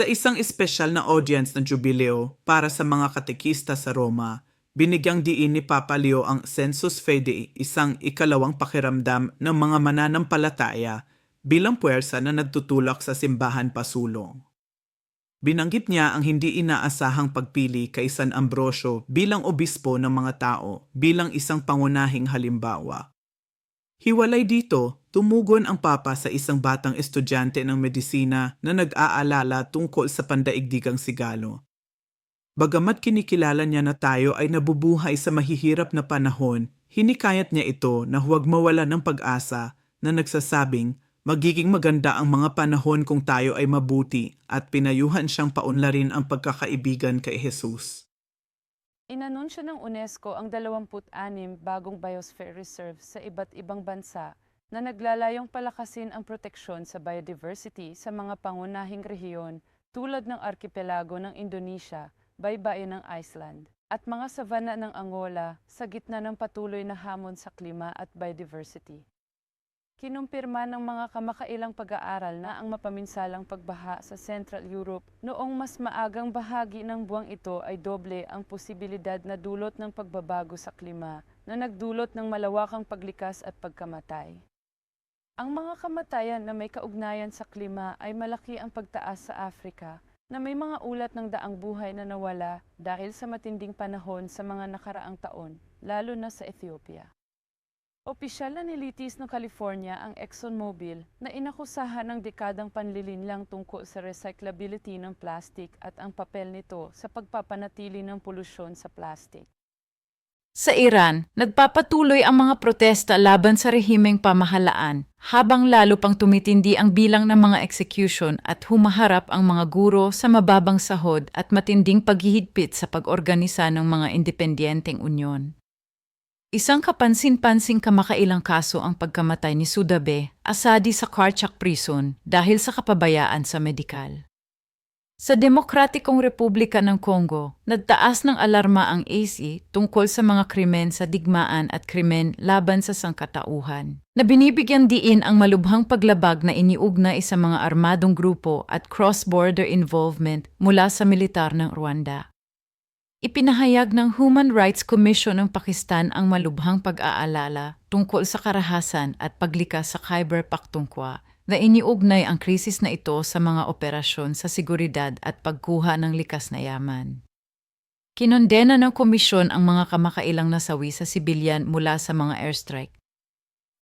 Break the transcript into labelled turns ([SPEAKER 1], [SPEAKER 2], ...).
[SPEAKER 1] Sa isang espesyal na audience ng Jubileo para sa mga katekista sa Roma, binigyang diin ni Papa Leo ang Sensus Fidei, isang ikalawang pakiramdam ng mga mananampalataya bilang puwersa na nagtutulak sa simbahan pasulong. Binanggit niya ang hindi inaasahang pagpili kay San Ambrosio bilang obispo ng mga tao bilang isang pangunahing halimbawa. Hiwalay dito, tumugon ang Papa sa isang batang estudyante ng medisina na nag-aalala tungkol sa pandaigdigang sigalo. Bagamat kinikilala niya na tayo ay nabubuhay sa mahihirap na panahon, hinikayat niya ito na huwag mawala ng pag-asa na nagsasabing magiging maganda ang mga panahon kung tayo ay mabuti at pinayuhan siyang paunlarin ang pagkakaibigan kay Jesus.
[SPEAKER 2] Inanunsyo ng UNESCO ang 26 bagong biosphere reserve sa iba't ibang bansa na naglalayong palakasin ang proteksyon sa biodiversity sa mga pangunahing rehiyon tulad ng arkipelago ng Indonesia, baybayin ng Iceland, at mga savanna ng Angola sa gitna ng patuloy na hamon sa klima at biodiversity. Kinumpirma ng mga kamakailang pag-aaral na ang mapaminsalang pagbaha sa Central Europe noong mas maagang bahagi ng buwang ito ay doble ang posibilidad na dulot ng pagbabago sa klima na nagdulot ng malawakang paglikas at pagkamatay. Ang mga kamatayan na may kaugnayan sa klima ay malaki ang pagtaas sa Africa na may mga ulat ng daang buhay na nawala dahil sa matinding panahon sa mga nakaraang taon, lalo na sa Ethiopia. Opisyal na nilitis ng California ang ExxonMobil na inakusahan ng dekadang panlilinlang tungkol sa recyclability ng plastic at ang papel nito sa pagpapanatili ng polusyon sa plastic.
[SPEAKER 3] Sa Iran, nagpapatuloy ang mga protesta laban sa rehimeng pamahalaan, habang lalo pang tumitindi ang bilang ng mga execution at humaharap ang mga guro sa mababang sahod at matinding paghihigpit sa pag-organisa ng mga independiyenteng unyon. Isang kapansin-pansing kamakailang kaso ang pagkamatay ni Sudabe Asadi sa Karchak Prison dahil sa kapabayaan sa medikal. Sa Demokratikong Republika ng Congo, nagtaas ng alarma ang AC tungkol sa mga krimen sa digmaan at krimen laban sa sangkatauhan, na binibigyan diin ang malubhang paglabag na iniugnay sa mga armadong grupo at cross-border involvement mula sa militar ng Rwanda. Ipinahayag ng Human Rights Commission ng Pakistan ang malubhang pag-aalala tungkol sa karahasan at paglikas sa Khyber Pakhtunkhwa na iniugnay ang krisis na ito sa mga operasyon sa seguridad at pagkuha ng likas na yaman. Kinondena ng komisyon ang mga kamakailang nasawi sa sibilyan mula sa mga airstrike